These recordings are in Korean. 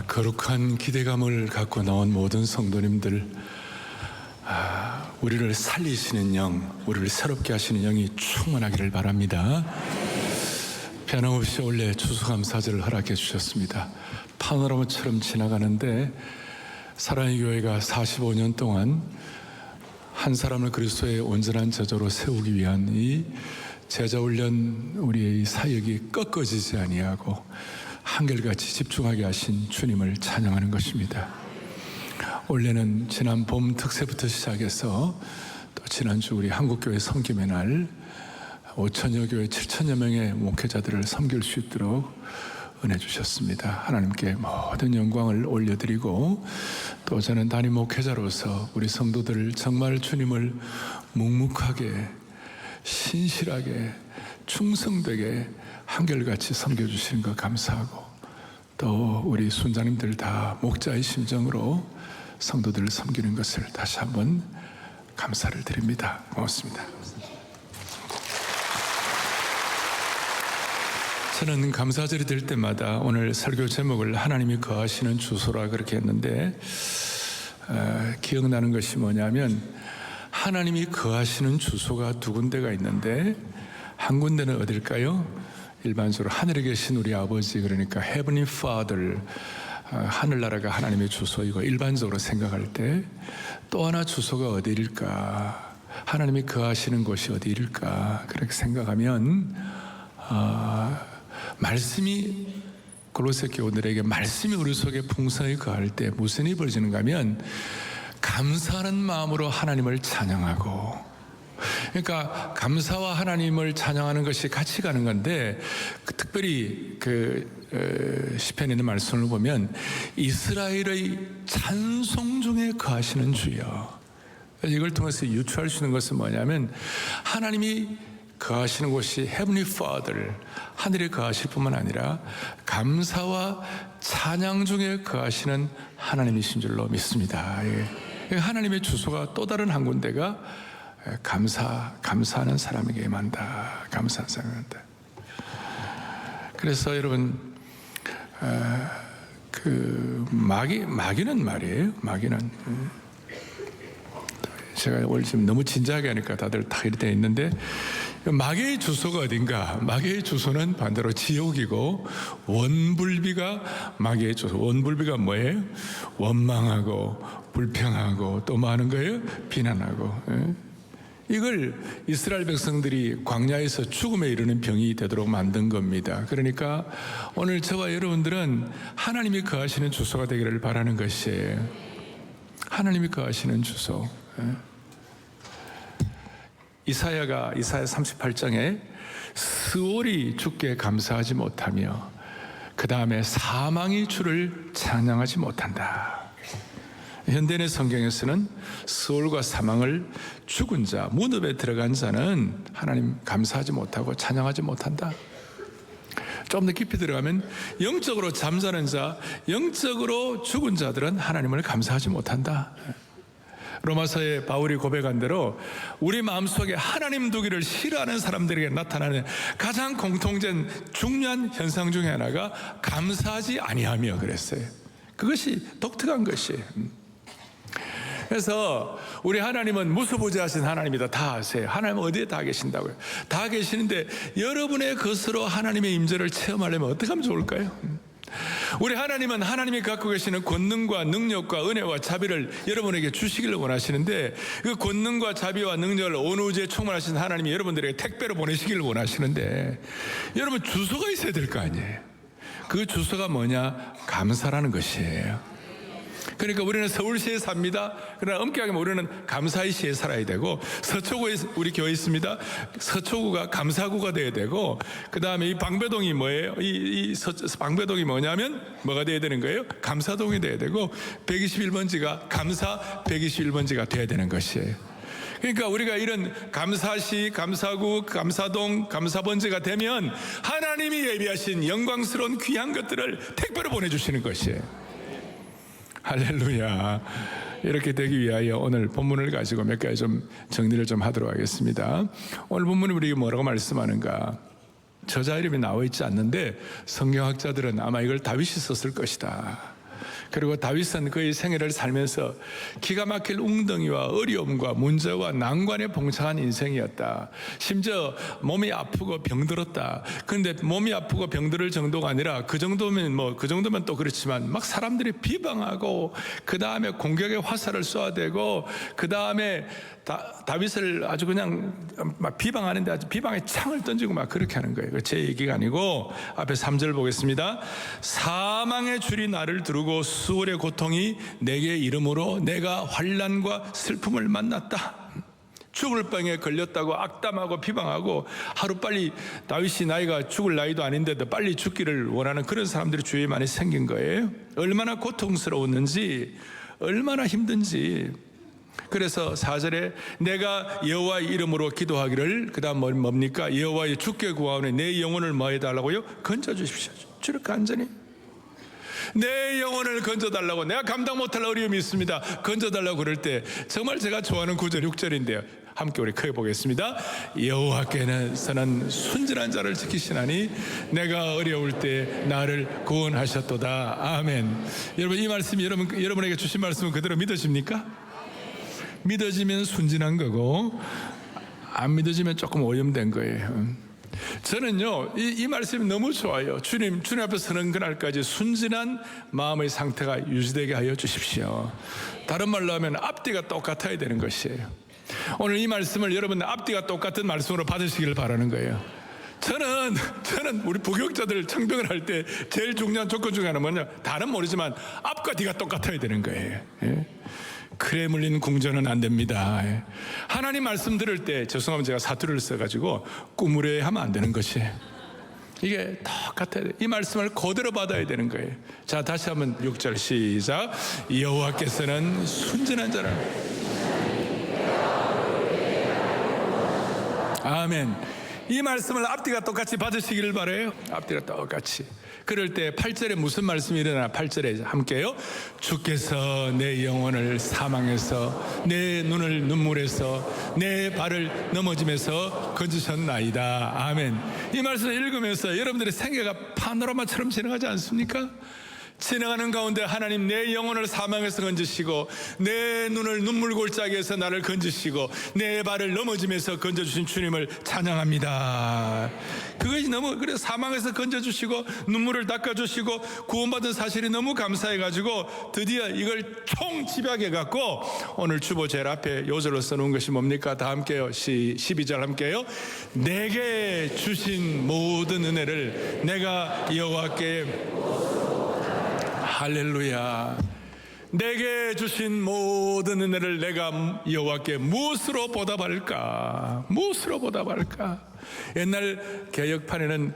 거룩한 기대감을 갖고 나온 모든 성도님들, 우리를 살리시는 영, 우리를 새롭게 하시는 영이 충만하기를 바랍니다. 변함없이 올해 추수감사절을 허락해 주셨습니다. 파노라마처럼 지나가는데 사랑의 교회가 45년 동안 한 사람을 그리스도의 온전한 제자로 세우기 위한 이 제자훈련, 우리의 이 사역이 꺾어지지 아니하고 한결같이 집중하게 하신 주님을 찬양하는 것입니다. 원래는 지난 봄 특세부터 시작해서 또 지난주 우리 한국교회 섬김의 날 5천여 교회 7천여 명의 목회자들을 섬길 수 있도록 은혜 주셨습니다. 하나님께 모든 영광을 올려드리고, 또 저는 담임 목회자로서 우리 성도들 정말 주님을 묵묵하게 신실하게 충성되게 한결같이 섬겨주시는 것 감사하고, 또 우리 순장님들 다 목자의 심정으로 성도들을 섬기는 것을 다시 한번 감사를 드립니다. 고맙습니다. 저는 감사절이 될 때마다 오늘 설교 제목을 하나님이 거하시는 주소라 그렇게 했는데, 기억나는 것이 뭐냐면 하나님이 거하시는 주소가 두 군데가 있는데, 한 군데는 어딜까요? 일반적으로 하늘에 계신 우리 아버지, 그러니까 Heavenly Father, 하늘나라가 하나님의 주소이고 일반적으로 생각할 때, 또 하나 주소가 어디일까? 하나님이 거하시는 곳이 어디일까? 그렇게 생각하면 말씀이, 골로새 교우들에게 말씀이 우리 속에 풍성히 거할 때 무슨 일이 벌어지는가 하면 감사하는 마음으로 하나님을 찬양하고, 그러니까 감사와 하나님을 찬양하는 것이 같이 가는 건데, 특별히 시편에 있는 말씀을 보면 이스라엘의 찬송 중에 거하시는 주여, 이걸 통해서 유추할 수 있는 것은 뭐냐면 하나님이 거하시는 곳이 Heavenly Father, 하늘에 거하실 뿐만 아니라 감사와 찬양 중에 거하시는 하나님이신 줄로 믿습니다. 하나님의 주소가 또 다른 한 군데가 감사하는 사람에게 임한다. 감사하는 사람에게 임한다. 그래서 여러분, 마귀는 말이에요. 마귀는, 제가 오늘 지금 너무 진지하게 하니까 다들 다 이렇게 있는데, 마귀의 주소가 어딘가? 마귀의 주소는 반대로 지옥이고, 원불비가 마귀의 주소. 원불비가 뭐예요? 원망하고 불평하고 또 뭐 하는 거예요? 비난하고. 이걸 이스라엘 백성들이 광야에서 죽음에 이르는 병이 되도록 만든 겁니다. 그러니까 오늘 저와 여러분들은 하나님이 거하시는 주소가 되기를 바라는 것이에요. 하나님이 거하시는 주소. 이사야 38장에 스올이 주께 감사하지 못하며 그 다음에 사망이 주를 찬양하지 못한다. 현대의 성경에서는 스올과 사망을 죽은 자, 무덤에 들어간 자는 하나님 감사하지 못하고 찬양하지 못한다. 좀 더 깊이 들어가면 영적으로 잠자는 자, 영적으로 죽은 자들은 하나님을 감사하지 못한다. 로마서에 바울이 고백한 대로 우리 마음속에 하나님 두기를 싫어하는 사람들에게 나타나는 가장 공통된 중요한 현상 중에 하나가 감사하지 아니하며 그랬어요. 그것이 독특한 것이에요. 그래서 우리 하나님은 무소부재하신 하나님이다. 다 아세요. 하나님은 어디에 다 계신다고요? 다 계시는데 여러분의 것으로 하나님의 임재를 체험하려면 어떻게 하면 좋을까요? 우리 하나님은 하나님이 갖고 계시는 권능과 능력과 은혜와 자비를 여러분에게 주시기를 원하시는데, 그 권능과 자비와 능력을 온 우주에 충만하신 하나님이 여러분들에게 택배로 보내시기를 원하시는데, 여러분 주소가 있어야 될 거 아니에요. 그 주소가 뭐냐? 감사라는 것이에요. 그러니까 우리는 서울시에 삽니다. 그러나 엄격하게 우리는 감사의 시에 살아야 되고, 서초구에 우리 교회 있습니다. 서초구가 감사구가 돼야 되고, 그 다음에 이 방배동이 뭐예요? 방배동이 뭐냐면 뭐가 돼야 되는 거예요? 감사동이 돼야 되고, 121번지가 감사 121번지가 돼야 되는 것이에요. 그러니까 우리가 이런 감사시, 감사구, 감사동, 감사번지가 되면 하나님이 예비하신 영광스러운 귀한 것들을 택배로 보내주시는 것이에요. 할렐루야. 이렇게 되기 위하여 오늘 본문을 가지고 몇 가지 좀 정리를 좀 하도록 하겠습니다. 오늘 본문이 우리에게 뭐라고 말씀하는가? 저자 이름이 나와 있지 않는데 성경학자들은 아마 이걸 다윗이 썼을 것이다. 그리고 다윗은 그의 생애를 살면서 기가 막힐 웅덩이와 어려움과 문제와 난관에 봉착한 인생이었다. 심지어 몸이 아프고 병들었다. 그런데 몸이 아프고 병들을 정도가 아니라 그 정도면 또 그렇지만 막 사람들이 비방하고 그 다음에 공격의 화살을 쏘아대고 그 다음에 다윗을 아주 그냥 막 비방하는데 아주 비방의 창을 던지고 막 그렇게 하는 거예요. 제 얘기가 아니고 앞에 3절 보겠습니다. 사망의 줄이 나를 두르고 수월의 고통이 내게 이름으로 내가 환난과 슬픔을 만났다. 죽을 병에 걸렸다고 악담하고 비방하고 하루빨리 다윗이 나이가 죽을 나이도 아닌데도 빨리 죽기를 원하는 그런 사람들이 주위에 많이 생긴 거예요. 얼마나 고통스러웠는지 얼마나 힘든지. 그래서 4절에 내가 여호와의 이름으로 기도하기를, 그 다음 뭡니까? 여호와의 주께 구하오니 내 영혼을 뭐 해달라고요? 건져주십시오. 저렇게 간절히 내 영혼을 건져달라고, 내가 감당 못할 어려움이 있습니다, 건져달라고 그럴 때 정말 제가 좋아하는 9절 6절인데요. 함께 우리 크게 보겠습니다. 여호와께서는 순진한 자를 지키시나니 내가 어려울 때 나를 구원하셨도다. 아멘. 여러분, 이 말씀이 여러분에게 주신 말씀은 그대로 믿어집니까? 믿어지면 순진한 거고 안 믿어지면 조금 오염된 거예요. 저는요 이 말씀이 너무 좋아요. 주님 앞에 서는 그날까지 순진한 마음의 상태가 유지되게 하여 주십시오. 다른 말로 하면 앞뒤가 똑같아야 되는 것이에요. 오늘 이 말씀을 여러분 앞뒤가 똑같은 말씀으로 받으시기를 바라는 거예요. 저는 우리 부교육자들 청병을 할 때 제일 중요한 조건 중에 하나는 뭐냐, 다는 모르지만 앞과 뒤가 똑같아야 되는 거예요. 크레물린 궁전은 안 됩니다. 하나님 말씀 들을 때, 죄송하면 제가 사투리를 써가지고 꾸무레 하면 안 되는 것이에요. 이게 똑같아야 돼요. 이 말씀을 그대로 받아야 되는 거예요. 자, 다시 한번 6절 시작. 여호와께서는 순진한 자를. 아멘. 이 말씀을 앞뒤가 똑같이 받으시기를 바라요. 앞뒤가 똑같이. 그럴 때 8절에 무슨 말씀이 일어나? 8절에 함께요. 주께서 내 영혼을 사망에서 내 눈을 눈물에서 내 발을 넘어짐에서 건지셨나이다. 아멘. 이 말씀을 읽으면서 여러분들의 생애가 파노라마처럼 지나가지 않습니까? 지나가는 가운데 하나님 내 영혼을 사망에서 건지시고 내 눈을 눈물 골짜기에서 나를 건지시고 내 발을 넘어짐에서 건져주신 주님을 찬양합니다. 그것이 너무, 그래서 사망에서 건져주시고 눈물을 닦아주시고 구원받은 사실이 너무 감사해가지고 드디어 이걸 총 집약해갖고 오늘 주보 제일 앞에 요절로 써놓은 것이 뭡니까? 다 함께요. 12절 함께요. 내게 주신 모든 은혜를 내가 여호와께, 할렐루야. 내게 주신 모든 은혜를 내가 여호와께 무엇으로 보답할까? 무엇으로 보답할까? 옛날 개역판에는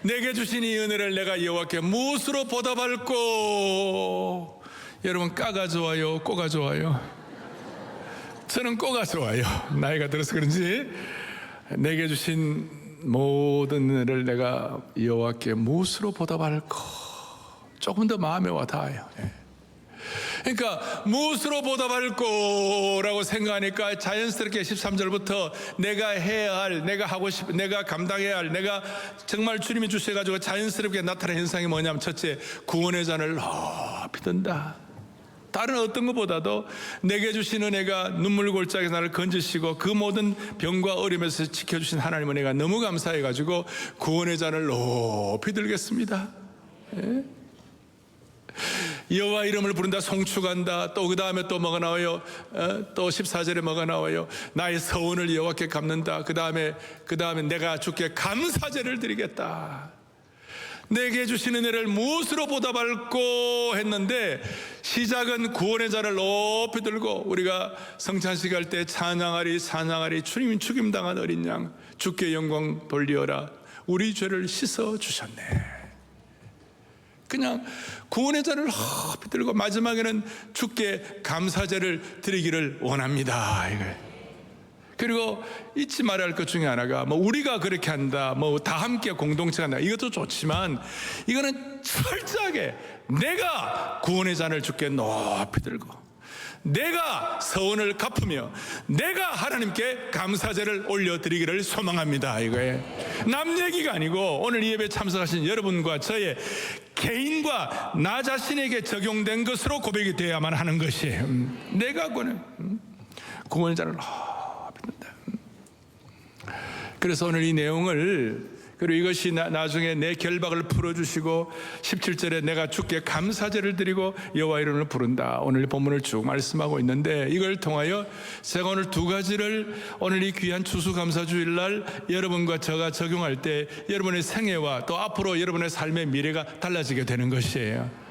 내게 주신 이 은혜를 내가 여호와께 무엇으로 보답할꼬? 여러분, 까가 좋아요? 꼬가 좋아요? 저는 꼬가 좋아요. 나이가 들어서 그런지. 내게 주신 모든 은혜를 내가 여호와께 무엇으로 보답할꼬? 조금 더 마음에 와 닿아요. 그러니까 무엇으로 보답할 거라고 생각하니까 자연스럽게 13절부터 내가 해야 할, 내가 하고 싶은, 내가 감당해야 할, 내가 정말 주님이 주셔가지고 자연스럽게 나타나는 현상이 뭐냐면, 첫째, 구원의 잔을 높이 든다. 다른 어떤 것보다도 내게 주신 은혜가 눈물 골짜기에서 나를 건지시고 그 모든 병과 어려움에서 지켜주신 하나님 은혜가 너무 감사해가지고 구원의 잔을 높이 들겠습니다. 여호와 이름을 부른다, 송축한다. 또 그 다음에 또 뭐가 나와요? 또 14절에 뭐가 나와요? 나의 서원을 여호와께 갚는다. 그 다음에 내가 주께 감사제를 드리겠다. 내게 주신 은혜를 무엇으로 보답할꼬 했는데, 시작은 구원의 잔을 높이 들고 우리가 성찬식 할 때 찬양하리 주님이 죽임당한 어린 양, 주께 영광 돌리어라, 우리 죄를 씻어 주셨네. 그냥 구원의 잔을 높이 들고 마지막에는 주께 감사제를 드리기를 원합니다. 그리고 잊지 말아야 할 것 중에 하나가, 우리가 그렇게 한다, 다 함께 공동체가 한다, 이것도 좋지만 이거는 철저하게 내가 구원의 잔을 주께 높이 들고 내가 서원을 갚으며 내가 하나님께 감사제를 올려드리기를 소망합니다. 이거예요. 남 얘기가 아니고 오늘 이 예배에 참석하신 여러분과 저의 개인과 나 자신에게 적용된 것으로 고백이 되어야만 하는 것이에요. 내가 구원자를 믿는다. 그래서 오늘 이 내용을, 그리고 이것이 나중에 내 결박을 풀어주시고 17절에 내가 주께 감사제를 드리고 여호와 이름을 부른다. 오늘 본문을 쭉 말씀하고 있는데, 이걸 통하여 제가 오늘 두 가지를 오늘 이 귀한 추수감사주일날 여러분과 저가 적용할 때 여러분의 생애와 또 앞으로 여러분의 삶의 미래가 달라지게 되는 것이에요.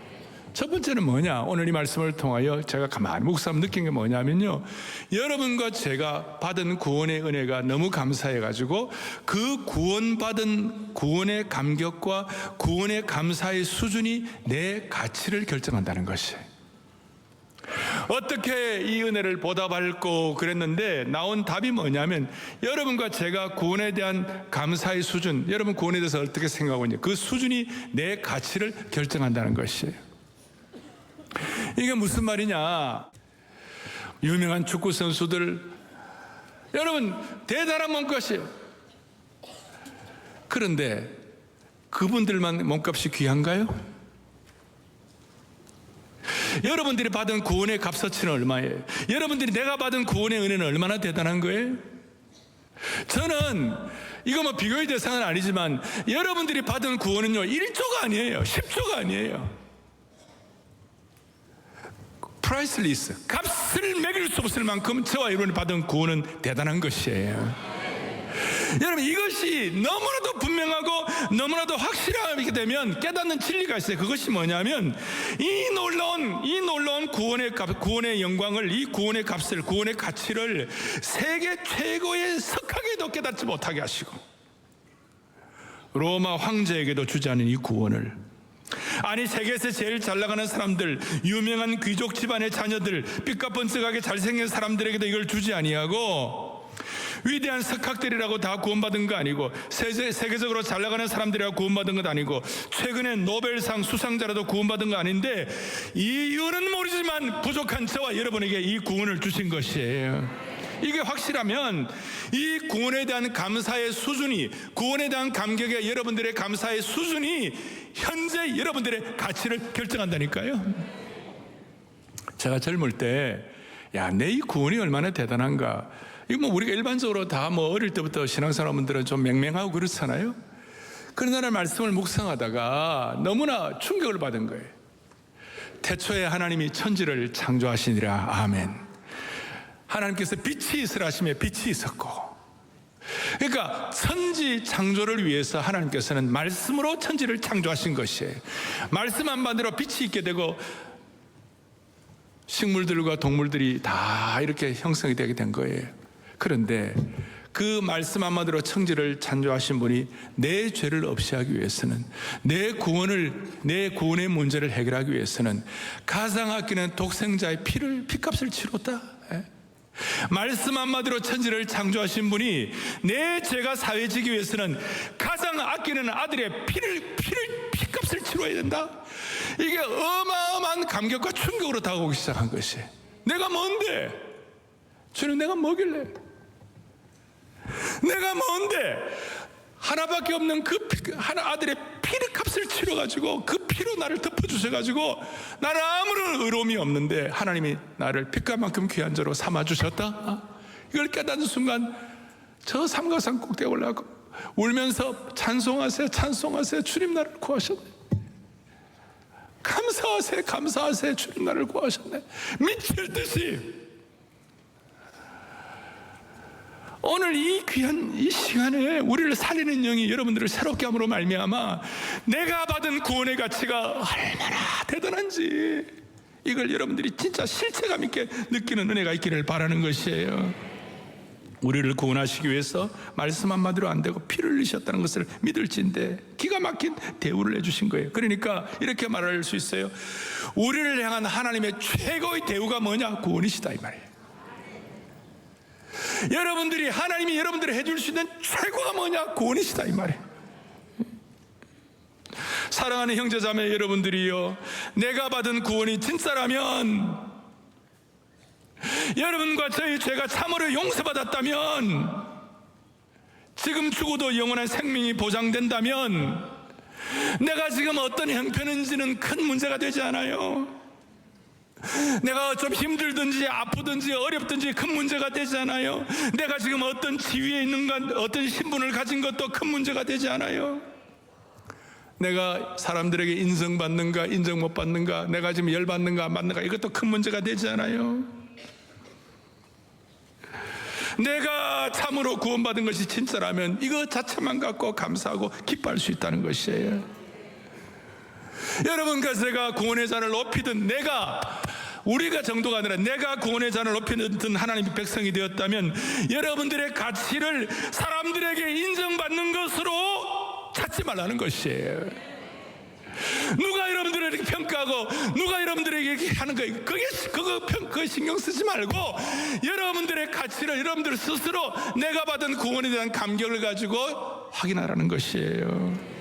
첫 번째는 뭐냐? 오늘 이 말씀을 통하여 제가 가만히 묵상하면 느낀 게 뭐냐면요, 여러분과 제가 받은 구원의 은혜가 너무 감사해가지고 그 구원받은 구원의 감격과 구원의 감사의 수준이 내 가치를 결정한다는 것이에요. 어떻게 이 은혜를 보답할고 그랬는데 나온 답이 뭐냐면, 여러분과 제가 구원에 대한 감사의 수준, 여러분 구원에 대해서 어떻게 생각하고 있냐, 그 수준이 내 가치를 결정한다는 것이에요. 이게 무슨 말이냐? 유명한 축구 선수들, 여러분 대단한 몸값이에요. 그런데 그분들만 몸값이 귀한가요? 여러분들이 받은 구원의 값어치는 얼마예요? 여러분들이 내가 받은 구원의 은혜는 얼마나 대단한 거예요? 저는 이거 뭐 비교의 대상은 아니지만 여러분들이 받은 구원은요 1조가 아니에요, 10조가 아니에요. 프라이슬리스, 값을 매길 수 없을 만큼 저와 여러분이 받은 구원은 대단한 것이에요. 여러분, 이것이 너무나도 분명하고 너무나도 확실하게 되면 깨닫는 진리가 있어요. 그것이 뭐냐면, 이 놀라운 구원의 영광을, 이 구원의 값을, 구원의 가치를 세계 최고의 석학에도 깨닫지 못하게 하시고 로마 황제에게도 주지 않은 이 구원을, 아니 세계에서 제일 잘 나가는 사람들, 유명한 귀족 집안의 자녀들, 삐까뻔쩍하게 잘생긴 사람들에게도 이걸 주지 아니하고, 위대한 석학들이라고 다 구원받은 거 아니고, 세계적으로 잘 나가는 사람들이라고 구원받은 것 아니고, 최근에 노벨상 수상자라도 구원받은 거 아닌데, 이유는 모르지만 부족한 저와 여러분에게 이 구원을 주신 것이에요. 이게 확실하면 이 구원에 대한 감사의 수준이, 구원에 대한 감격의 여러분들의 감사의 수준이 현재 여러분들의 가치를 결정한다니까요. 제가 젊을 때, 야, 내 이 구원이 얼마나 대단한가. 이거 뭐 우리가 일반적으로 다 뭐 어릴 때부터 신앙사람들은 좀 맹맹하고 그렇잖아요. 그러나 말씀을 묵상하다가 너무나 충격을 받은 거예요. 태초에 하나님이 천지를 창조하시니라. 아멘. 하나님께서 빛이 있으라 하시며 빛이 있었고, 그러니까 천지 창조를 위해서 하나님께서는 말씀으로 천지를 창조하신 것이에요. 말씀 한마디로 빛이 있게 되고 식물들과 동물들이 다 이렇게 형성이 되게 된 거예요. 그런데 그 말씀 한마디로 천지를 창조하신 분이 내 죄를 없이 하기 위해서는, 내 구원의 문제를 해결하기 위해서는 가장 아끼는 독생자의 피값을 치렀다. 말씀 한마디로 천지를 창조하신 분이 내 죄가 사해지기 위해서는 가장 아끼는 아들의 피값을 치러야 된다. 이게 어마어마한 감격과 충격으로 다가오기 시작한 것이, 내가 뭔데? 주님, 내가 뭐길래? 내가 뭔데? 하나밖에 없는 그 아들의 피값을 치러가지고 그 피로 나를 덮어주셔가지고 나는 아무런 의로움이 없는데 하나님이 나를 피값만큼 귀한 자로 삼아주셨다. 이걸 깨닫는 순간 저 삼각산 꼭대기에 올라가고 울면서 찬송하세요, 찬송하세요. 주님 나를 구하셨네. 감사하세요, 감사하세요. 주님 나를 구하셨네. 미칠 듯이 오늘 이 귀한 이 시간에 우리를 살리는 영이 여러분들을 새롭게 함으로 말미암아 내가 받은 구원의 가치가 얼마나 대단한지, 이걸 여러분들이 진짜 실체감 있게 느끼는 은혜가 있기를 바라는 것이에요. 우리를 구원하시기 위해서 말씀 한마디로 안 되고 피를 흘리셨다는 것을 믿을진데 기가 막힌 대우를 해주신 거예요. 그러니까 이렇게 말할 수 있어요. 우리를 향한 하나님의 최고의 대우가 뭐냐? 구원이시다, 이 말이에요. 여러분들이, 하나님이 여러분들이 해줄 수 있는 최고가 뭐냐? 구원이시다, 이 말이에요. 사랑하는 형제자매 여러분들이요, 내가 받은 구원이 진짜라면 여러분과 저희 죄가 참으로 용서받았다면, 지금 죽어도 영원한 생명이 보장된다면, 내가 지금 어떤 형편인지는 큰 문제가 되지 않아요. 내가 좀 힘들든지 아프든지 어렵든지 큰 문제가 되지 않아요. 내가 지금 어떤 지위에 있는가, 어떤 신분을 가진 것도 큰 문제가 되지 않아요. 내가 사람들에게 인정받는가 인정 못 받는가, 내가 지금 열받는가 안 받는가, 이것도 큰 문제가 되지 않아요. 내가 참으로 구원받은 것이 진짜라면 이거 자체만 갖고 감사하고 기뻐할 수 있다는 것이에요. 여러분과 제가 구원의 잔을 높이든, 우리가 정도가 아니라 내가 구원의 잔을 높이든 하나님의 백성이 되었다면, 여러분들의 가치를 사람들에게 인정받는 것으로 찾지 말라는 것이에요. 누가 여러분들을 이렇게 평가하고 누가 여러분들에게 이렇게 하는 거예요, 그거 신경 쓰지 말고, 여러분들의 가치를 여러분들 스스로 내가 받은 구원에 대한 감격을 가지고 확인하라는 것이에요.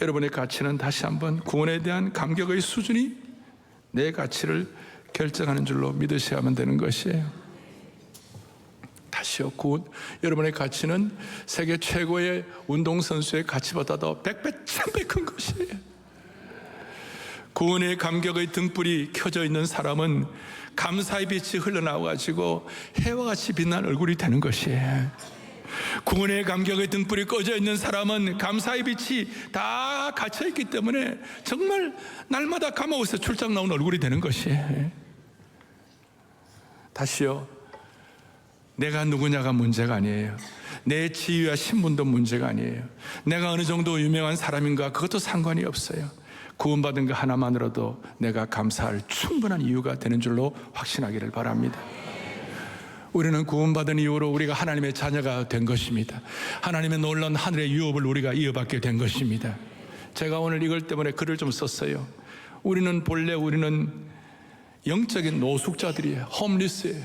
여러분의 가치는, 다시 한번, 구원에 대한 감격의 수준이 내 가치를 결정하는 줄로 믿으셔야만 되는 것이에요. 다시요, 여러분의 가치는 세계 최고의 운동선수의 가치보다도 100배, 1000배 큰 것이에요. 구원의 감격의 등불이 켜져 있는 사람은 감사의 빛이 흘러나와가지고 해와 같이 빛난 얼굴이 되는 것이에요. 구원의 감격의 등불이 꺼져 있는 사람은 감사의 빛이 다 갇혀있기 때문에 정말 날마다 감옥에서 출장 나온 얼굴이 되는 것이에요. 다시요, 내가 누구냐가 문제가 아니에요. 내 지위와 신분도 문제가 아니에요. 내가 어느 정도 유명한 사람인가, 그것도 상관이 없어요. 구원받은 것 하나만으로도 내가 감사할 충분한 이유가 되는 줄로 확신하기를 바랍니다. 우리는 구원받은 이후로 우리가 하나님의 자녀가 된 것입니다. 하나님의 놀라운 하늘의 유업을 우리가 이어받게 된 것입니다. 제가 오늘 이걸 때문에 글을 좀 썼어요. 본래 우리는 영적인 노숙자들이에요. 홈리스예요.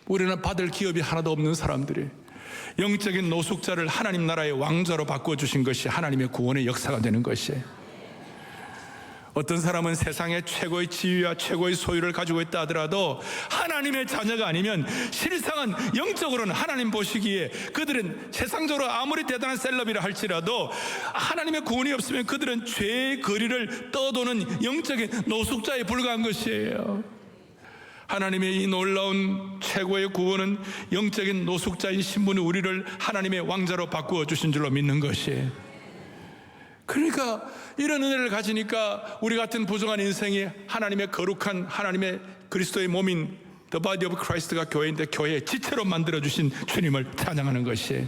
우리는 받을 기업이 하나도 없는 사람들이에요. 영적인 노숙자를 하나님 나라의 왕자로 바꿔주신 것이 하나님의 구원의 역사가 되는 것이에요. 어떤 사람은 세상의 최고의 지위와 최고의 소유를 가지고 있다 하더라도 하나님의 자녀가 아니면 실상은 영적으로는 하나님 보시기에 그들은 세상적으로 아무리 대단한 셀럽이라 할지라도 하나님의 구원이 없으면 그들은 죄의 거리를 떠도는 영적인 노숙자에 불과한 것이에요. 하나님의 이 놀라운 최고의 구원은 영적인 노숙자인 신분이 우리를 하나님의 왕자로 바꾸어 주신 줄로 믿는 것이에요. 그러니까 이런 은혜를 가지니까 우리 같은 부정한 인생이 하나님의 거룩한 하나님의 그리스도의 몸인 The Body of Christ가 교회인데 교회의 지체로 만들어주신 주님을 찬양하는 것이에요.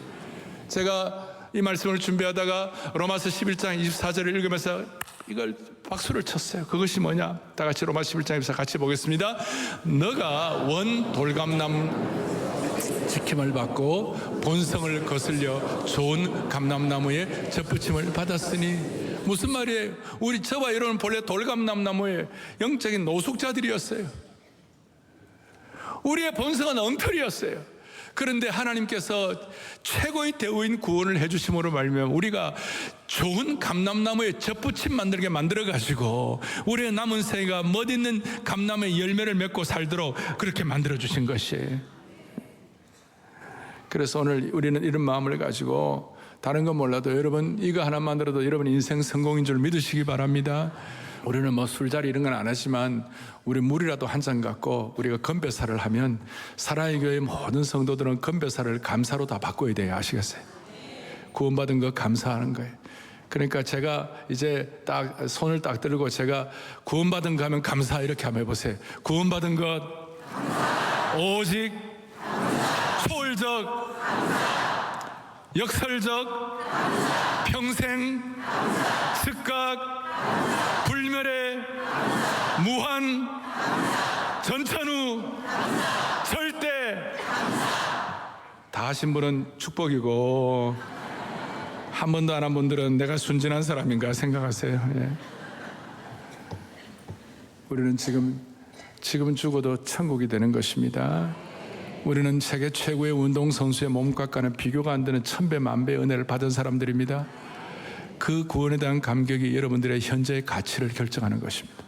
제가 이 말씀을 준비하다가 로마서 11장 24절을 읽으면서 이걸 박수를 쳤어요. 그것이 뭐냐? 다 같이 로마서 11장에서 같이 보겠습니다. 너가 원 돌감남 지킴을 받고 본성을 거슬려 좋은 감람나무에 젖붙임을 받았으니, 무슨 말이에요? 저와 여러분은 본래 돌감람나무의 영적인 노숙자들이었어요. 우리의 본성은 엉터리였어요. 그런데 하나님께서 최고의 대우인 구원을 해주심으로 말미암아 우리가 좋은 감람나무에 젖붙임 만들게 만들어가지고 우리의 남은 생애가 멋있는 감람의 열매를 맺고 살도록 그렇게 만들어주신 것이에요. 그래서 오늘 우리는 이런 마음을 가지고, 다른 건 몰라도 여러분 이거 하나만으로도 여러분 인생 성공인 줄 믿으시기 바랍니다. 우리는 뭐 술자리 이런 건 안 하지만 우리 물이라도 한 잔 갖고 우리가 건배사를 하면 사랑의 교회 모든 성도들은 건배사를 감사로 다 바꿔야 돼요. 아시겠어요? 구원받은 거 감사하는 거예요. 그러니까 제가 이제 딱 손을 딱 들고 제가 구원받은 거 하면 감사 이렇게 한번 해보세요. 구원받은 것 오직 초월적 역설적 평생 즉각 불멸의 무한 전천후 절대 다 하신 분은 축복이고, 한 번도 안 한 분들은 내가 순진한 사람인가 생각하세요. 예. 우리는 지금 죽어도 천국이 되는 것입니다. 우리는 세계 최고의 운동선수의 몸값과는 비교가 안 되는 1000배 만배의 은혜를 받은 사람들입니다. 그 구원에 대한 감격이 여러분들의 현재의 가치를 결정하는 것입니다.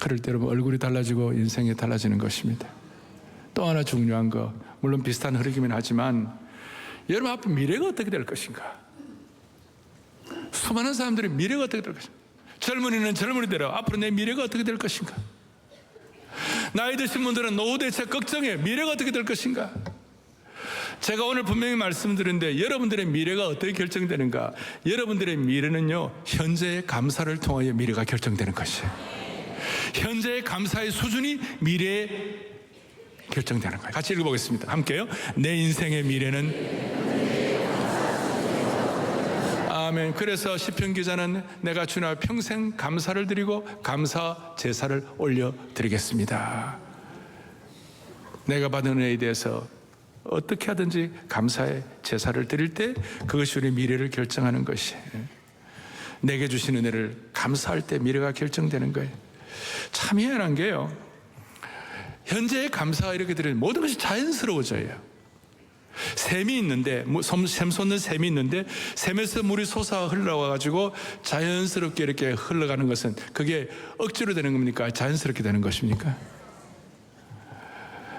그럴 때 여러분 얼굴이 달라지고 인생이 달라지는 것입니다. 또 하나 중요한 거, 물론 비슷한 흐름이긴 하지만 여러분 앞에 미래가 어떻게 될 것인가? 수많은 사람들이 미래가 어떻게 될 것인가? 젊은이는 젊은이대로 앞으로 내 미래가 어떻게 될 것인가? 나이 드신 분들은 노후 대책 걱정해. 미래가 어떻게 될 것인가? 제가 오늘 분명히 말씀드렸는데 여러분들의 미래가 어떻게 결정되는가? 여러분들의 미래는요, 현재의 감사를 통하여 미래가 결정되는 것이에요. 현재의 감사의 수준이 미래에 결정되는 거예요. 같이 읽어보겠습니다. 함께요. 내 인생의 미래는 아멘. 그래서 시편 기자는 내가 주님 앞에 평생 감사를 드리고 감사 제사를 올려드리겠습니다. 내가 받은 은혜에 대해서 어떻게 하든지 감사의 제사를 드릴 때 그것이 우리 미래를 결정하는 것이에요. 내게 주신 은혜를 감사할 때 미래가 결정되는 거예요. 참 희한한 게요, 현재의 감사가 이렇게 드리는 모든 것이 자연스러워져요. 샘이 있는데, 샘 솟는 샘이 있는데 샘에서 물이 솟아 흘러와가지고 자연스럽게 이렇게 흘러가는 것은 그게 억지로 되는 겁니까? 자연스럽게 되는 것입니까?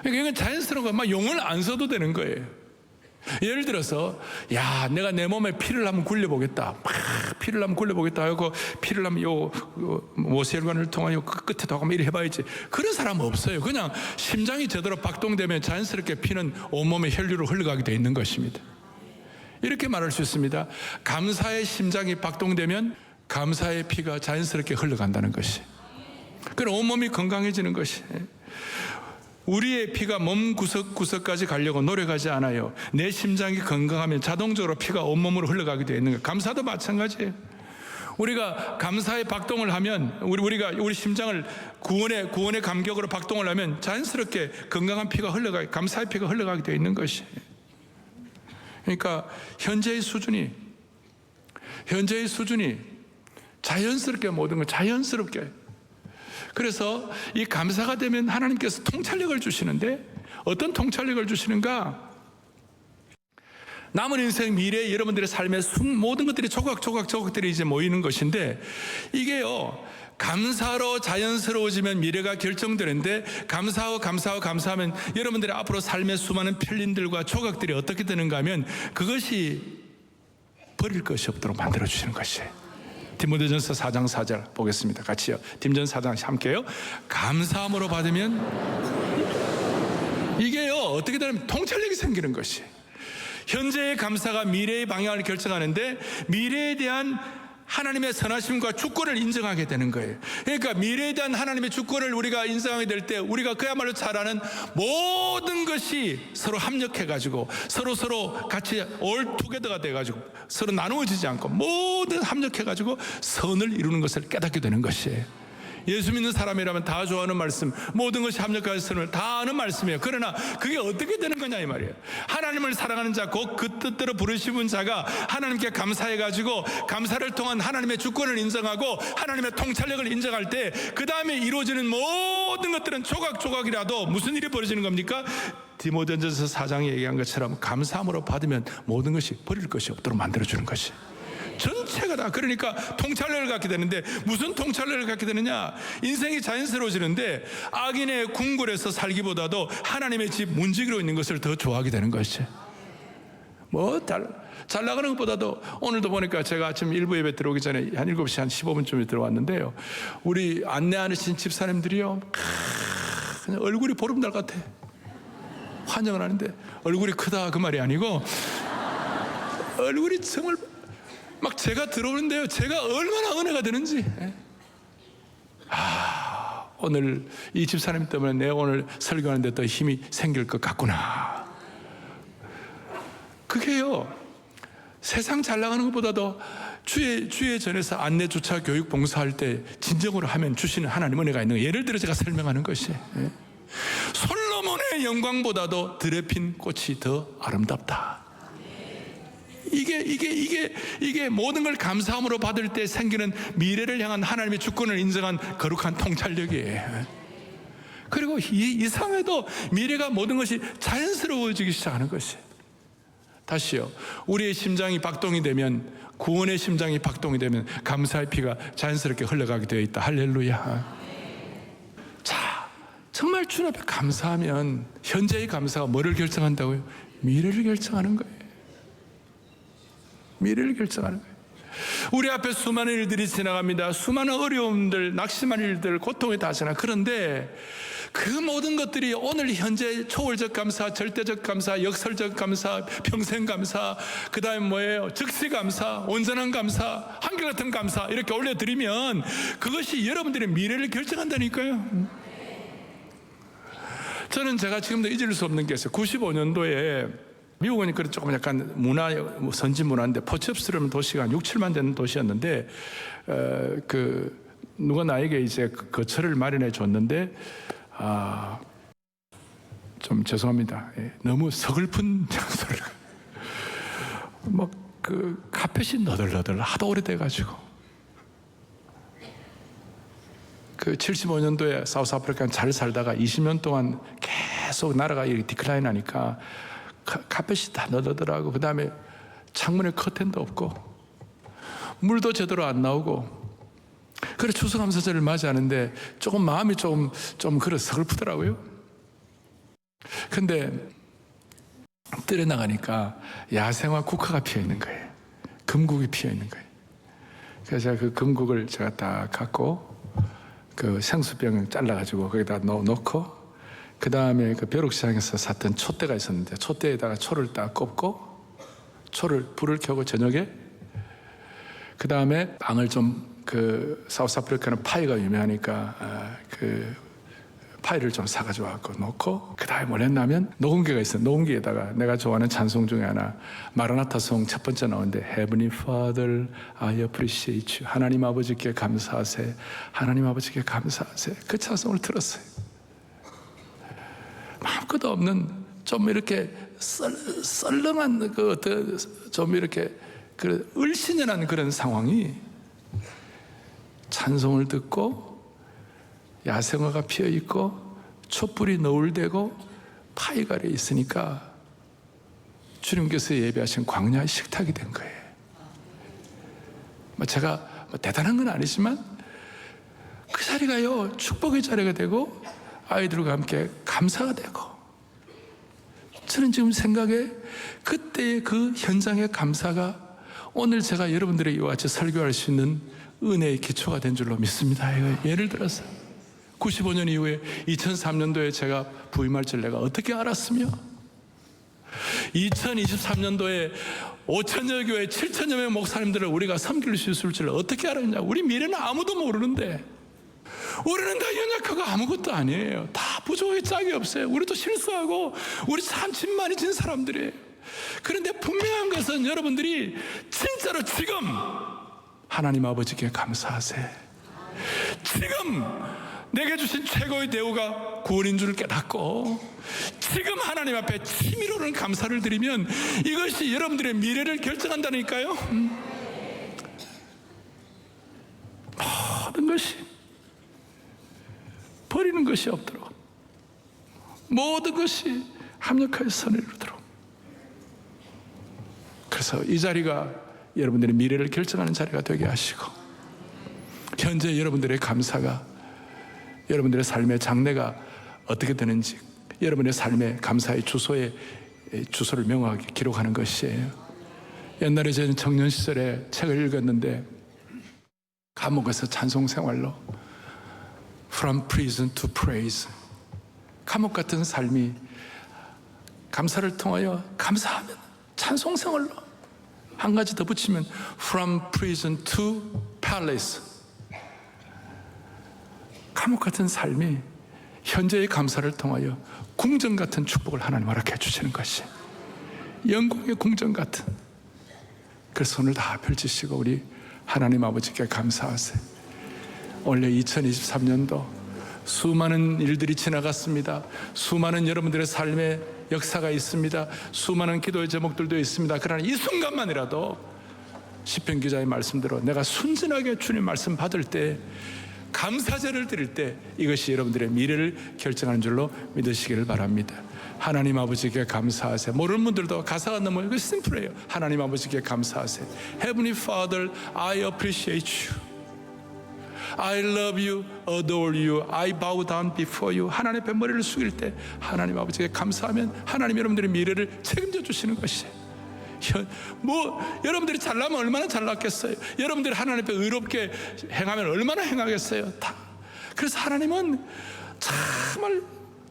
이건 자연스러운 거, 막 용을 안 써도 되는 거예요. 예를 들어서, 야, 내가 내 몸에 피를 한번 굴려보겠다. 막 피를 한번 굴려보겠다 하고 피를 한번 모세혈관을 통하여 그 끝에도 한번 이렇게 해봐야지. 그런 사람은 없어요. 그냥 심장이 제대로 박동되면 자연스럽게 피는 온몸에 혈류로 흘러가게 되어 있는 것입니다. 이렇게 말할 수 있습니다. 감사의 심장이 박동되면 감사의 피가 자연스럽게 흘러간다는 것이. 그럼 온몸이 건강해지는 것이. 우리의 피가 몸 구석구석까지 가려고 노력하지 않아요. 내 심장이 건강하면 자동적으로 피가 온몸으로 흘러가게 되어 있는 거예요. 감사도 마찬가지예요. 우리가 감사의 박동을 하면, 우리 심장을 구원의 감격으로 박동을 하면 자연스럽게 건강한 피가 감사의 피가 흘러가게 되어 있는 것이에요. 그러니까 현재의 수준이 자연스럽게 모든 걸 자연스럽게. 그래서 이 감사가 되면 하나님께서 통찰력을 주시는데, 어떤 통찰력을 주시는가? 남은 인생 미래 여러분들의 삶의 모든 것들이 조각들이 이제 모이는 것인데, 이게요, 감사로 자연스러워지면 미래가 결정되는데, 감사하면 여러분들의 앞으로 삶의 수많은 편린들과 조각들이 어떻게 되는가 하면 그것이 버릴 것이 없도록 만들어주시는 것이에요. 디모데전서 4장 4절 보겠습니다. 같이요. 디모데전서 4장 함께요. 감사함으로 받으면 이게요, 어떻게 되냐면 통찰력이 생기는 것이. 현재의 감사가 미래의 방향을 결정하는데 미래에 대한 하나님의 선하심과 주권을 인정하게 되는 거예요. 그러니까 미래에 대한 하나님의 주권을 우리가 인정하게 될 때 우리가 그야말로 잘 아는 모든 것이 서로 합력해가지고 서로 같이 올 투게더가 돼가지고 서로 나누어지지 않고 모든 합력해가지고 선을 이루는 것을 깨닫게 되는 것이에요. 예수 믿는 사람이라면 다 좋아하는 말씀, 모든 것이 합력하여 선을 다 아는 말씀이에요. 그러나 그게 어떻게 되는 거냐 이 말이에요. 하나님을 사랑하는 자, 곧 그 뜻대로 부르시는 자가 하나님께 감사해가지고 감사를 통한 하나님의 주권을 인정하고 하나님의 통찰력을 인정할 때 그 다음에 이루어지는 모든 것들은 조각이라도 무슨 일이 벌어지는 겁니까? 디모데전서 4장에 얘기한 것처럼 감사함으로 받으면 모든 것이 버릴 것이 없도록 만들어주는 것이. 전체가 다. 그러니까 통찰력을 갖게 되는데, 무슨 통찰력을 갖게 되느냐? 인생이 자연스러워지는데 악인의 궁궐에서 살기보다도 하나님의 집 문지기로 있는 것을 더 좋아하게 되는 것이죠. 잘 나가는 것보다도, 오늘도 보니까 제가 아침 일부 예배 들어오기 전에 한 7시 한 15분쯤에 들어왔는데요, 우리 안내하신 집사님들이요, 그냥 얼굴이 보름달 같아. 환영을 하는데 얼굴이 크다 그 말이 아니고 얼굴이 정말 막 제가 들어오는데요, 제가 얼마나 은혜가 되는지. 오늘 이 집사님 때문에 내가 오늘 설교하는데 더 힘이 생길 것 같구나. 그게요, 세상 잘 나가는 것보다도 주의 전에서 안내 주차 교육 봉사할 때 진정으로 하면 주시는 하나님 은혜가 있는 거예요. 예를 들어 제가 설명하는 것이, 솔로몬의 영광보다도 들에 핀 꽃이 더 아름답다. 이게 모든 걸 감사함으로 받을 때 생기는 미래를 향한 하나님의 주권을 인정한 거룩한 통찰력이에요. 그리고 이상해도 미래가 모든 것이 자연스러워지기 시작하는 것이. 다시요, 우리의 심장이 박동이 되면, 구원의 심장이 박동이 되면 감사의 피가 자연스럽게 흘러가게 되어 있다. 할렐루야. 주님 앞에 감사하면 현재의 감사가 뭐를 결정한다고요? 미래를 결정하는 거예요. 미래를 결정하는 거예요. 우리 앞에 수많은 일들이 지나갑니다. 수많은 어려움들, 낙심한 일들, 고통이 다 지나. 그런데 그 모든 것들이 오늘 현재 초월적 감사, 절대적 감사, 역설적 감사, 평생 감사, 그 다음에 뭐예요? 즉시 감사, 온전한 감사, 한결같은 감사 이렇게 올려드리면 그것이 여러분들의 미래를 결정한다니까요. 저는 제가 지금도 잊을 수 없는 게 있어요. 95년도에 미국은 그런 조금 약간 선진 문화인데 포츠업스러운 도시가 한 6, 7만 되는 도시였는데 누가 나에게 이제 거처를 마련해 줬는데 좀 죄송합니다. 너무 서글픈 장소를 그 카펫이 너덜너덜 하도 오래돼가지고 그 75년도에 사우스아프리카 잘 살다가 20년 동안 계속 나라가 디클라인 하니까 카펫이 다 너덜너덜하고 그 다음에 창문에 커튼도 없고 물도 제대로 안 나오고 그래 추수감사절을 맞이하는데 조금 마음이 좀 그래 서글프더라고요. 근데 뜰에 나가니까 야생화 국화가 피어 있는 거예요. 금국이 피어 있는 거예요. 그래서 제가 그 금국을 제가 딱 갖고 그 생수병을 잘라가지고 거기다 넣고 그 다음에 그 벼룩시장에서 샀던 촛대가 있었는데 촛대에다가 초를 딱 꼽고 불을 켜고 저녁에 그 다음에 빵을 그 사우스아프리카는 파이가 유명하니까 그 파이를 좀 사가지고 갖고 놓고 그 다음에 뭘 했냐면 녹음기가 있어요. 녹음기에다가 내가 좋아하는 찬송 중에 하나 마라나타송 첫 번째 나오는데 Heavenly Father, I appreciate you. 하나님 아버지께 감사하세. 하나님 아버지께 감사하세. 그 찬송을 들었어요. 마음껏 없는 좀 이렇게 썰렁한 좀 이렇게 을신연한 그런 상황이 찬송을 듣고 야생화가 피어 있고 촛불이 너울대고 파이갈에 있으니까 주님께서 예배하신 광야의 식탁이 된 거예요. 제가 대단한 건 아니지만 그 자리가요 축복의 자리가 되고 아이들과 함께 감사가 되고 저는 지금 생각에 그때의 그 현장의 감사가 오늘 제가 여러분들의 이와 같이 설교할 수 있는 은혜의 기초가 된 줄로 믿습니다. 예를 들어서 95년 이후에 2003년도에 제가 부임할 줄 내가 어떻게 알았으며 2023년도에 5천여 교회 7천여 명 목사님들을 우리가 섬길 수 있을 줄 어떻게 알았냐. 우리 미래는 아무도 모르는데 우리는 다 연약하고 아무것도 아니에요. 다 부족하게 짝이 없어요. 우리도 실수하고 우리 참 짐 많이 진 사람들이에요. 그런데 분명한 것은 여러분들이 진짜로 지금 하나님 아버지께 감사하세요. 지금 내게 주신 최고의 대우가 구원인 줄 깨닫고 지금 하나님 앞에 치밀어오는 감사를 드리면 이것이 여러분들의 미래를 결정한다니까요. 모든 것이 버리는 것이 없도록 모든 것이 합력하여 선을 이루도록. 그래서 이 자리가 여러분들의 미래를 결정하는 자리가 되게 하시고 현재 여러분들의 감사가 여러분들의 삶의 장래가 어떻게 되는지 여러분의 삶의 감사의 주소를 명확하게 기록하는 것이에요. 옛날에 저는 청년 시절에 책을 읽었는데 감옥에서 찬송 생활로 From prison to praise 감옥 같은 삶이 감사를 통하여 감사하면 찬송 생활로 한 가지 더 붙이면 From prison to palace 감옥 같은 삶이 현재의 감사를 통하여 궁전 같은 축복을 하나님 허락해 주시는 것이 영광의 궁전 같은 그 손을 다 펼치시고 우리 하나님 아버지께 감사하세요. 원래 2023년도 수많은 일들이 지나갔습니다. 수많은 여러분들의 삶의 역사가 있습니다. 수많은 기도의 제목들도 있습니다. 그러나 이 순간만이라도 시편 기자의 말씀대로 내가 순진하게 주님 말씀 받을 때 감사제를 드릴 때 이것이 여러분들의 미래를 결정하는 줄로 믿으시기를 바랍니다. 하나님 아버지께 감사하세요. 모르는 분들도 가사가 너무 이거 심플해요. 하나님 아버지께 감사하세요. Heavenly Father, I appreciate you. I love you, adore you, I bow down before you. 하나님 앞에 머리를 숙일 때 하나님 아버지께 감사하면 하나님 여러분들의 미래를 책임져 주시는 것이에요. 여러분들이 잘나면 얼마나 잘났겠어요. 여러분들이 하나님 앞에 의롭게 행하면 얼마나 행하겠어요. 다. 그래서 하나님은 정말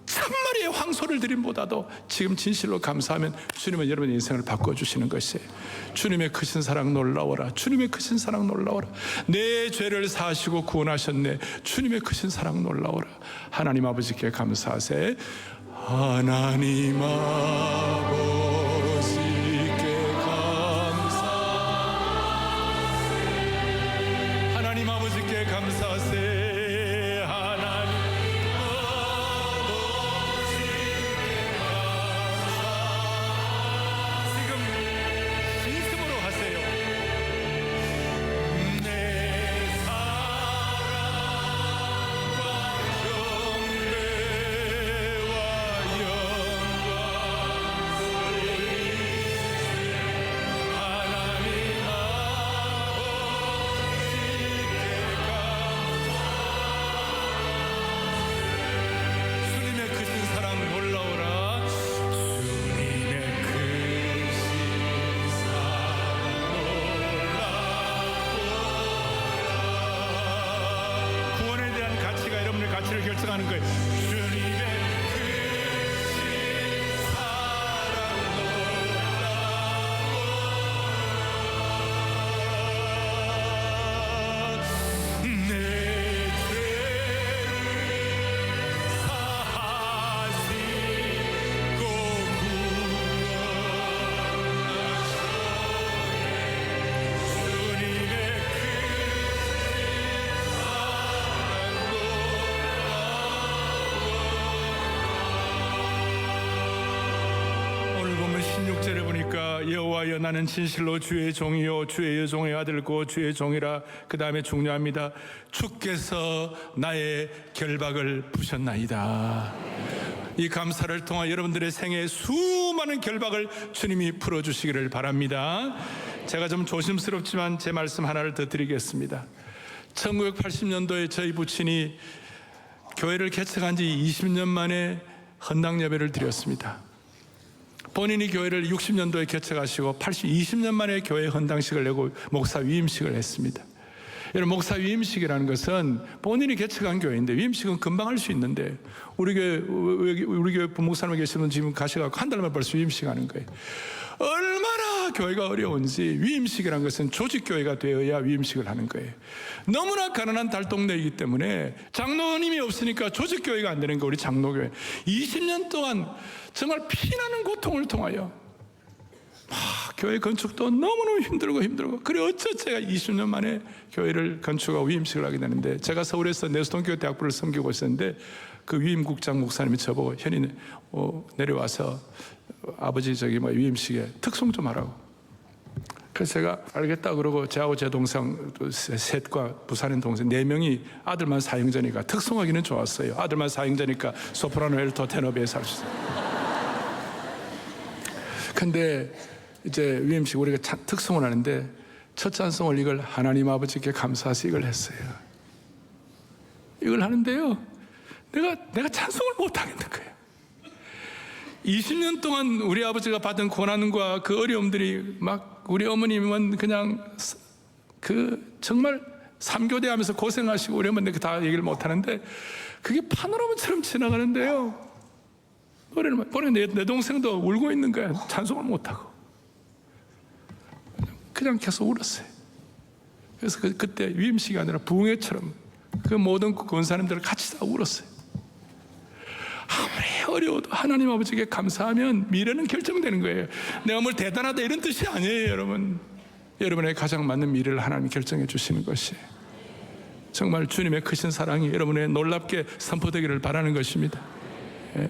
천마리의 황소를 드림보다도 지금 진실로 감사하면 주님은 여러분의 인생을 바꿔주시는 것이에요. 주님의 크신 사랑 놀라워라. 주님의 크신 사랑 놀라워라. 내 죄를 사하시고 구원하셨네. 주님의 크신 사랑 놀라워라. 하나님 아버지께 감사하세. 하나님 아버지께 감사. 하나님 아버지께 감사하세. 가치를 결정하는 거예요. 주님의 크신 사랑 놀라워. 내 죄를 사하시고 구원하셨네. 주님의 오늘 보면 16절에 보니까 여호와여 나는 진실로 주의 종이요 주의 여종의 아들고 주의 종이라. 그 다음에 중요합니다. 주께서 나의 결박을 푸셨나이다. 이 감사를 통해 여러분들의 생애에 수많은 결박을 주님이 풀어주시기를 바랍니다. 제가 좀 조심스럽지만 제 말씀 하나를 더 드리겠습니다. 1980년도에 저희 부친이 교회를 개척한 지 20년 만에 헌당 예배를 드렸습니다. 본인이 교회를 60년도에 개척하시고 20년 만에 교회 헌당식을 내고 목사 위임식을 했습니다. 여러분, 목사 위임식이라는 것은 본인이 개척한 교회인데 위임식은 금방 할 수 있는데 우리 교회 부목사님 계시는 분 지금 가셔가지고 한 달만 벌써 위임식 하는 거예요. 얼마나 교회가 어려운지. 위임식이라는 것은 조직교회가 되어야 위임식을 하는 거예요. 너무나 가난한 달동네이기 때문에 장로님이 없으니까 조직교회가 안 되는 거. 우리 장로교회 20년 동안 정말 피나는 고통을 통하여 교회 건축도 너무너무 힘들고 그래 어째 제가 20년 만에 교회를 건축하고 위임식을 하게 되는데, 제가 서울에서 내수동교회 대학부를 섬기고 있었는데 그 위임국장 목사님이 저보고 현이 내려와서 아버지 위임식에 특송 좀 하라고. 그래서 제가 알겠다 그러고 저하고 제 동생 셋과 부산인 동생 4명이 아들만 사형자니까 특송하기는 좋았어요. 아들만 사형자니까 소프라노, 엘토, 테너, 베이스 할 수 있어요. 근데 이제 위임식 우리가 특송을 하는데 첫 찬송을 이걸 하나님 아버지께 감사해서 이걸 했어요. 이걸 하는데요, 내가 찬송을 못 하겠는 거예요. 20년 동안 우리 아버지가 받은 고난과 그 어려움들이 막 우리 어머님은 그냥 정말 3교대 하면서 고생하시고 우리 어머니 다 얘기를 못 하는데 그게 파노라마처럼 지나가는데요. 노래는 내 동생도 울고 있는 거야. 찬송을 못하고. 그냥 계속 울었어요. 그래서 그때 위임식이 아니라 부흥회처럼 그 모든 권사님들을 같이 다 울었어요. 아무리 어려워도 하나님 아버지께 감사하면 미래는 결정되는 거예요. 내가 뭘 대단하다 이런 뜻이 아니에요, 여러분. 여러분의 가장 맞는 미래를 하나님이 결정해 주시는 것이에요. 정말 주님의 크신 사랑이 여러분의 놀랍게 선포되기를 바라는 것입니다. 예.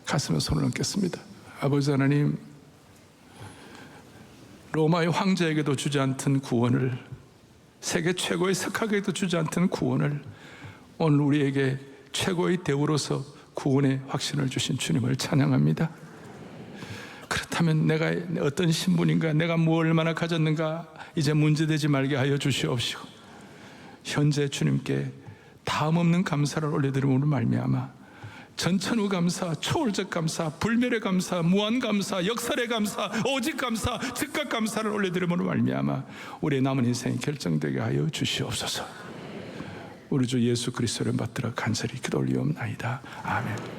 가슴에 손을 얹겠습니다. 아버지 하나님, 로마의 황제에게도 주지 않던 구원을, 세계 최고의 석학에게도 주지 않던 구원을 오늘 우리에게 최고의 대우로서 구원의 확신을 주신 주님을 찬양합니다. 그렇다면 내가 어떤 신분인가, 내가 뭐 얼마나 가졌는가 이제 문제되지 말게 하여 주시옵시고, 현재 주님께 다음 없는 감사를 올려드림으로 말미암아 전천후 감사, 초월적 감사, 불멸의 감사, 무한 감사, 역설의 감사, 오직 감사, 즉각 감사를 올려드림으로 말미암아 우리의 남은 인생이 결정되게 하여 주시옵소서. 우리 주 예수 그리스도를 받들어 간절히 기도 올리옵나이다. 아멘.